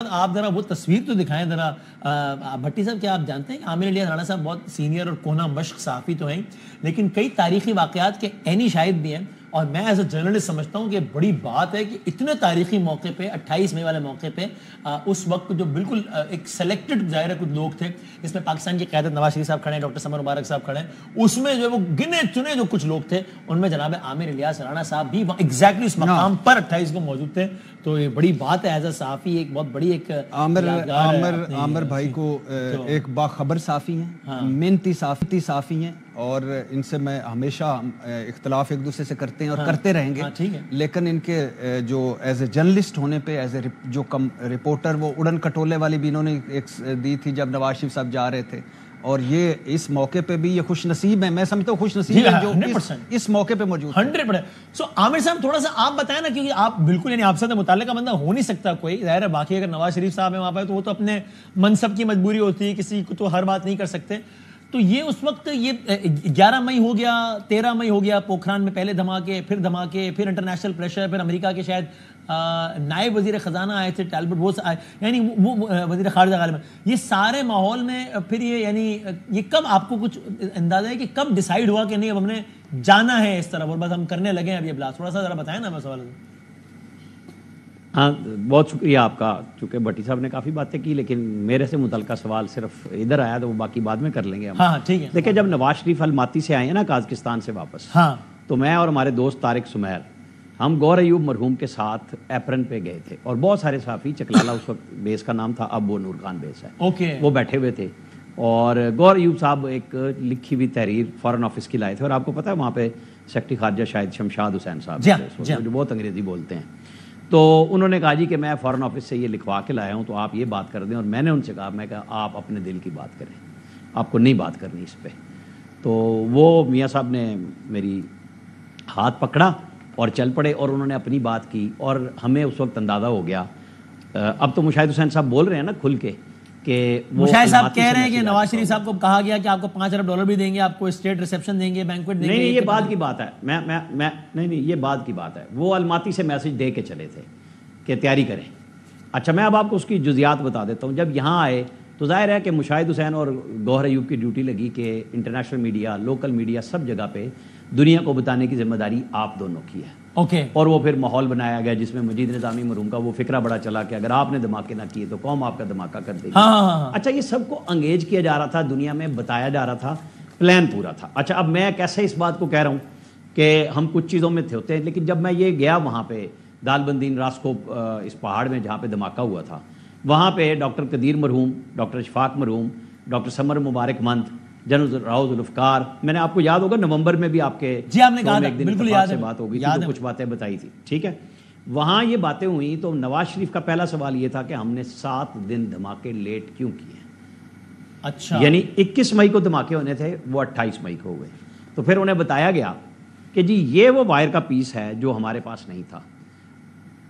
آپ ذرا وہ تصویر تو دکھائیں ذرا بھٹی صاحب. کیا آپ جانتے ہیں کہ عامر الیاس رانا صاحب بہت سینئر اور کونا مشق صحافی تو ہیں لیکن کئی تاریخی واقعات کے عینی شاہد بھی ہیں, اور میں ایز اے جرنلسٹ سمجھتا ہوں کہ بڑی بات ہے کہ اتنے تاریخی موقع پہ 28 مئی والے موقع پہ اس وقت جو بالکل ایک سلیکٹڈ ظاہر ہے کچھ لوگ تھے, اس میں پاکستان کی قیادت نواز شریف صاحب کھڑے ہیں, ڈاکٹر سمر مبارک صاحب کھڑے ہیں, اس میں جو وہ گنے چنے جو کچھ لوگ تھے ان میں جناب عامر الیاس رانا صاحب بھی ایگزیکٹلی اس مقام پر 28 کو موجود تھے. تو یہ بڑی بات ہے ایز اے صحافی, ایک بہت بڑی ایک عامر بھائی کو ایک باخبر صحافی ہیں, محنتی صحافی ہیں, اور ان سے میں ہمیشہ اختلاف ایک دوسرے سے کرتے ہیں اور کرتے رہیں گے, لیکن ان کے جو ایز اے جرنلسٹ ہونے پہ ایز اے جو کم رپورٹر وہ اڑن کٹولے والی بھی انہوں نے ایک دی تھی جب نواز شریف صاحب جا رہے تھے, اور یہ اس موقع پہ بھی یہ خوش نصیب ہے, میں سمجھتا ہوں خوش نصیب ہے جو اس موقع پہ موجود ہے 100%. سو عامر صاحب تھوڑا سا آپ بتائیں نا, کیونکہ آپ بالکل یعنی آپ سے متعلقہ بندہ ہو نہیں سکتا کوئی, ظاہر ہے باقی اگر نواز شریف صاحب ہیں وہاں پہ تو وہ تو اپنے منصب کی مجبوری ہوتی ہے, کسی کو تو ہر بات نہیں کر سکتے. تو یہ اس وقت یہ 11 مئی ہو گیا, 13 مئی ہو گیا, پوکھران میں پہلے دھماکے, پھر انٹرنیشنل پریشر, پھر امریکہ کے شاید نائب وزیر خزانہ آئے تھے ٹالبٹ, وہ یعنی وہ وزیر خارجہ غالباً, یہ سارے ماحول میں پھر یہ یعنی یہ کب آپ کو کچھ اندازہ ہے کہ کب ڈیسائیڈ ہوا کہ نہیں اب ہم نے جانا ہے اس طرف اور بس ہم کرنے لگے ہیں ابھی ابلاس؟ تھوڑا سا ذرا بتائیں نا میں سوال. ہاں بہت شکریہ آپ کا, چونکہ بھٹی صاحب نے کافی باتیں کی لیکن میرے سے متعلقہ سوال صرف ادھر آیا تو وہ باقی بعد میں کر لیں گے ہم. ہاں ٹھیک ہے. دیکھیں جب نواز شریف الماتی سے آئے ہیں نا قازقستان سے واپس, تو میں اور ہمارے دوست طارق سمیل ہم گور ایوب مرحوم کے ساتھ ایپرن پہ گئے تھے, اور بہت سارے صحافی, چکلالہ اس وقت بیس کا نام تھا, اب وہ نور خان بیس ہے, وہ بیٹھے ہوئے تھے, اور گور ایوب صاحب ایک لکھی ہوئی تحریر فارن آفس کی لائے تھے, اور آپ کو پتا ہے وہاں پہ سیکرٹری خارجہ شاید شمشاد حسین صاحب جو بہت انگریزی بولتے ہیں, تو انہوں نے کہا جی کہ میں فارن آفس سے یہ لکھوا کے لایا ہوں تو آپ یہ بات کر دیں, اور میں نے ان سے کہا, میں کہا آپ اپنے دل کی بات کریں, آپ کو نہیں بات کرنی اس پہ. تو وہ میاں صاحب نے میری ہاتھ پکڑا اور چل پڑے, اور انہوں نے اپنی بات کی, اور ہمیں اس وقت اندازہ ہو گیا. اب تو مشاہد حسین صاحب بول رہے ہیں نا کھل کے کہ مشاہد صاحب کہہ رہے ہیں کہ نواز شریف صاحب کو کہا گیا کہ آپ کو $5 ارب بھی دیں گے, آپ کو اسٹیٹ ریسیپشن دیں گے, بینکویٹ دیں گے. نہیں یہ بعد کی بات ہے, نہیں یہ بعد کی بات ہے, وہ الماتی سے میسج دے کے چلے تھے کہ تیاری کریں. اچھا میں اب آپ کو اس کی جزیات بتا دیتا ہوں. جب یہاں آئے تو ظاہر ہے کہ مشاہد حسین اور گوہر ایوب کی ڈیوٹی لگی کہ انٹرنیشنل میڈیا, لوکل میڈیا, سب جگہ پہ دنیا کو بتانے کی ذمہ داری آپ دونوں کی ہے. اور وہ پھر ماحول بنایا گیا جس میں مجید نظامی مرحوم کا وہ فکرہ بڑا چلا کہ اگر آپ نے دھماکے نہ کیے تو قوم آپ کا دھماکہ کر دے گی. اچھا یہ سب کو انگیج کیا جا رہا تھا, دنیا میں بتایا جا رہا تھا, پلان پورا تھا. اچھا اب میں کیسے اس بات کو کہہ رہا ہوں کہ ہم کچھ چیزوں میں تھے ہوتے ہیں, لیکن جب میں یہ گیا وہاں پہ دال بندین راسکوپ اس پہاڑ میں جہاں پہ دھماکہ ہوا تھا, وہاں پہ ڈاکٹر قدیر مرحوم, ڈاکٹر اشفاق مرحوم, ڈاکٹر سمر مبارک مند, جنرل راؤ ذوالفقار, میں نے آپ کو یاد ہوگا نومبر میں بھی آپ کے ایک دن اتفاق سے بات ہو گئی تھی تو کچھ باتیں بتائی تھی, ٹھیک ہے. وہاں یہ باتیں ہوئیں تو نواز شریف کا پہلا سوال یہ تھا کہ ہم نے 7 دن دھماکے لیٹ کیوں کیے. اچھا یعنی 21 مئی کو دھماکے ہونے تھے, وہ 28 مئی کو ہوئے. تو پھر انہیں بتایا گیا کہ جی یہ وہ وائر کا پیس ہے جو ہمارے پاس نہیں تھا.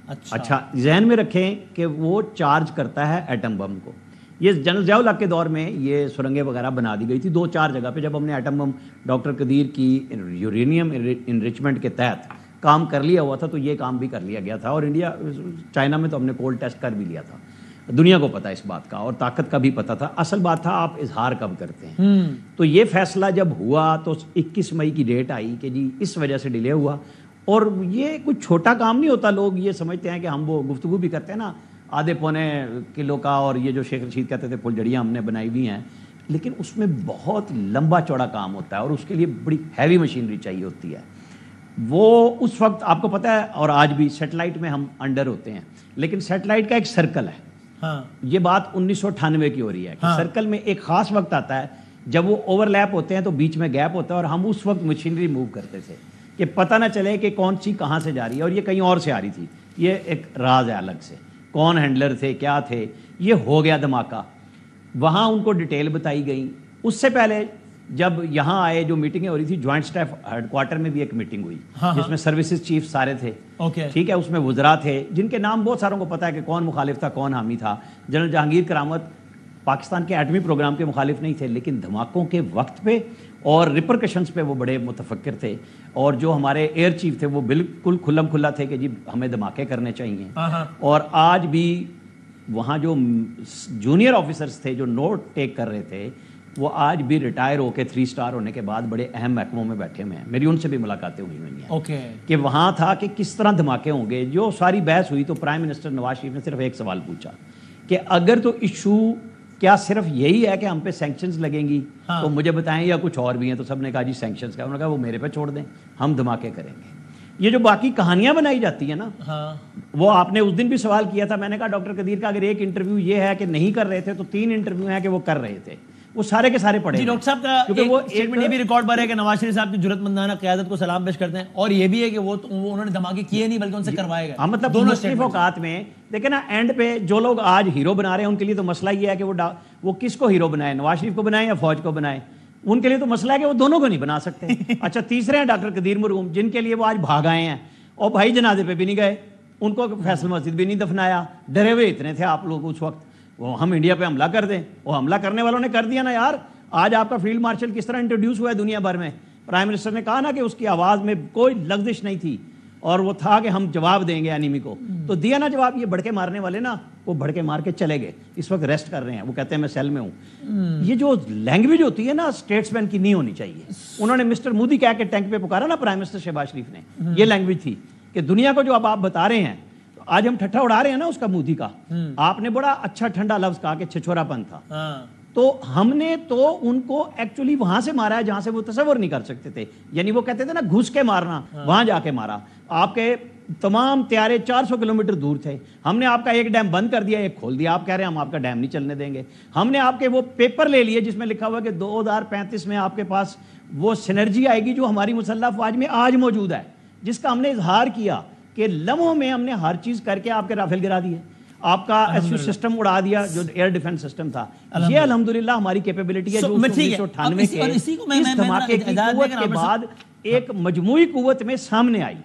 اچھا ذہن میں رکھیں کہ وہ چارج کرتا ہے ایٹم بم کو. یہ جنرل ضیاء الحق کے دور میں یہ سرنگیں وغیرہ بنا دی گئی تھی 2-4 جگہ پہ. جب ہم نے ایٹم بم ڈاکٹر قدیر کی یورینیم انریچمنٹ کے تحت کام کر لیا ہوا تھا تو یہ کام بھی کر لیا گیا تھا, اور انڈیا چائنا میں تو ہم نے کولڈ ٹیسٹ کر بھی لیا تھا. دنیا کو پتا اس بات کا, اور طاقت کا بھی پتا تھا. اصل بات تھا آپ اظہار کب کرتے ہیں. تو یہ فیصلہ جب ہوا تو 21 مئی کی ڈیٹ آئی کہ جی اس وجہ سے ڈیلے ہوا, اور یہ کچھ چھوٹا کام نہیں ہوتا. لوگ یہ سمجھتے ہیں کہ ہم وہ گفتگو بھی کرتے ہیں نا آدھے پونے کلو کا, اور یہ جو شیخ رشید کہتے تھے پھلجھڑیاں ہم نے بنائی ہوئی ہیں, لیکن اس میں بہت لمبا چوڑا کام ہوتا ہے اور اس کے لیے بڑی ہیوی مشینری چاہیے ہوتی ہے. وہ اس وقت آپ کو پتہ ہے, اور آج بھی سیٹلائٹ میں ہم انڈر ہوتے ہیں, لیکن سیٹلائٹ کا ایک سرکل ہے. یہ بات 1998 کی ہو رہی ہے کہ سرکل میں ایک خاص وقت آتا ہے جب وہ اوور لیپ ہوتے ہیں تو بیچ میں گیپ ہوتا ہے, اور ہم اس وقت مشینری موو کرتے تھے کہ پتہ نہ چلے کہ کون سی کہاں سے جا رہی ہے, اور یہ کہیں اور سے آ رہی تھی. یہ ایک راز ہے الگ سے, کون ہینڈلر تھے, کیا تھے. یہ ہو گیا دھماکہ, وہاں ان کو ڈیٹیل بتائی گئی. اس سے پہلے جب یہاں آئے جو میٹنگیں ہو رہی تھی, جوائنٹ اسٹاف ہیڈ کوارٹر میں بھی ایک میٹنگ ہوئی جس میں سروسز چیف سارے تھے, ٹھیک ہے. اس میں وزراء تھے جن کے نام بہت ساروں کو پتا ہے کہ کون مخالف تھا کون حامی تھا. جنرل جہانگیر کرامت پاکستان کے ایٹمی پروگرام کے مخالف نہیں تھے, لیکن دھماکوں کے وقت پہ اور ریپرکشنز پہ وہ بڑے متفکر تھے. اور جو ہمارے ایئر چیف تھے وہ بالکل کھلم کھلا تھے کہ جی ہمیں دھماکے کرنے چاہیے. اور آج بھی وہاں جو جونیئر آفیسرز تھے جو نوٹ ٹیک کر رہے تھے وہ آج بھی ریٹائر ہو کے 3 اسٹار ہونے کے بعد بڑے اہم محکموں میں بیٹھے ہوئے ہیں. میری ان سے بھی ملاقاتیں ہوئی ہیں کہ وہاں تھا کہ کس طرح دھماکے ہوں گے. جو ساری بحث ہوئی تو پرائم منسٹر نواز شریف نے صرف ایک سوال پوچھا کہ اگر تو ایشو کیا صرف یہی ہے کہ ہم پہ سینکشنز لگیں گی تو مجھے بتائیں یا کچھ اور بھی ہیں. تو سب نے کہا جی سینکشنز کا. انہوں نے کہا وہ میرے پہ چھوڑ دیں, ہم دھماکے کریں گے. یہ جو باقی کہانیاں بنائی جاتی ہیں نا, وہ آپ نے اس دن بھی سوال کیا تھا. میں نے کہا ڈاکٹر قدیر کا اگر ایک انٹرویو یہ ہے کہ نہیں کر رہے تھے تو 3 انٹرویو ہیں کہ وہ کر رہے تھے. وہ سارے کے سارے پڑھے. ڈاکٹر صاحب کا کیونکہ وہ اسٹیٹمنٹ یہ بھی ریکارڈ پر ہے کہ نواز شریف صاحب کی جرأت مندانہ قیادت کو سلام پیش کرتے ہیں, اور یہ بھی ہے کہ وہ انہوں نے دھماکے کیے نہیں بلکہ ان سے کروائے گئے. ہاں مطلب دونوں مختلف اوقات میں دیکھیں نا, اینڈ پہ جو لوگ آج ہیرو بنا رہے ہیں ان کے لیے تو مسئلہ یہ ہے کہ وہ کس کو ہیرو بنائے, نواز شریف کو بنائے یا فوج کو بنائے. ان کے لیے تو مسئلہ ہے کہ وہ دونوں کو نہیں بنا سکتے. اچھا تیسرے ہیں ڈاکٹر قدیر مرحوم, جن کے لیے وہ آج بھاگ آئے ہیں اور بھائی جنازے پہ بھی نہیں گئے, ان کو فیصل مسجد بھی نہیں دفنایا. ڈرے ہوئے اتنے تھے آپ لوگ اس وقت, وہ ہم انڈیا پہ حملہ کر دیں. وہ حملہ کرنے والوں نے کر دیا نا یار. آج آپ کا فیلڈ مارشل کس طرح انٹروڈیوس ہوا ہے دنیا بھر میں. پرائم منسٹر نے کہا نا کہ اس کی آواز میں کوئی لغزش نہیں تھی اور وہ تھا کہ ہم جواب دیں گے انیمی کو. تو دیا نا جواب. یہ بڑکے مارنے والے نا وہ بڑکے مار کے چلے گئے, اس وقت ریسٹ کر رہے ہیں. وہ کہتے ہیں میں سیل میں ہوں. یہ جو لینگویج ہوتی ہے نا اسٹیٹس مین کی نہیں ہونی چاہیے. انہوں نے مسٹر مودی کہہ کے ٹینک پہ پکارا نا پرائم منسٹر شہباز شریف نے. یہ لینگویج تھی کہ دنیا کو جو اب آپ بتا رہے ہیں, آج ہم ٹھٹھا اڑا رہے ہیں نا اس کا مودی کا. آپ نے بڑا اچھا ٹھنڈا لفظ کہا کہ چھچورا پن تھا. تو ہم نے تو ان کو ایکچولی وہاں سے مارا ہے جہاں سے وہ تصور نہیں کر سکتے تھے. یعنی وہ کہتے تھے نا گھس کے مارنا, وہاں جا کے مارا. آپ کے تمام طیارے 400 کلومیٹر دور تھے. ہم نے آپ کا ایک ڈیم بند کر دیا, ایک کھول دیا. آپ کہہ رہے ہیں ہم آپ کا ڈیم نہیں چلنے دیں گے. ہم نے آپ کے وہ پیپر لے لیے جس میں لکھا ہوا کہ 2035 میں آپ کے پاس وہ سینرجی آئے گی جو ہماری مسلح افواج میں آج موجود ہے, جس کا ہم نے اظہار کیا کہ لمحوں میں ہم نے ہر چیز کر کے آپ کے رافیل گرا دیے, آپ کا ایس یو سسٹم اڑا دیا جو ایئر ڈیفنس سسٹم تھا. یہ الحمدللہ ہماری کیپیبلٹی ہے جو 1998 کے اس دھماکے کی قوت کے بعد ایک مجموعی قوت میں سامنے آئی.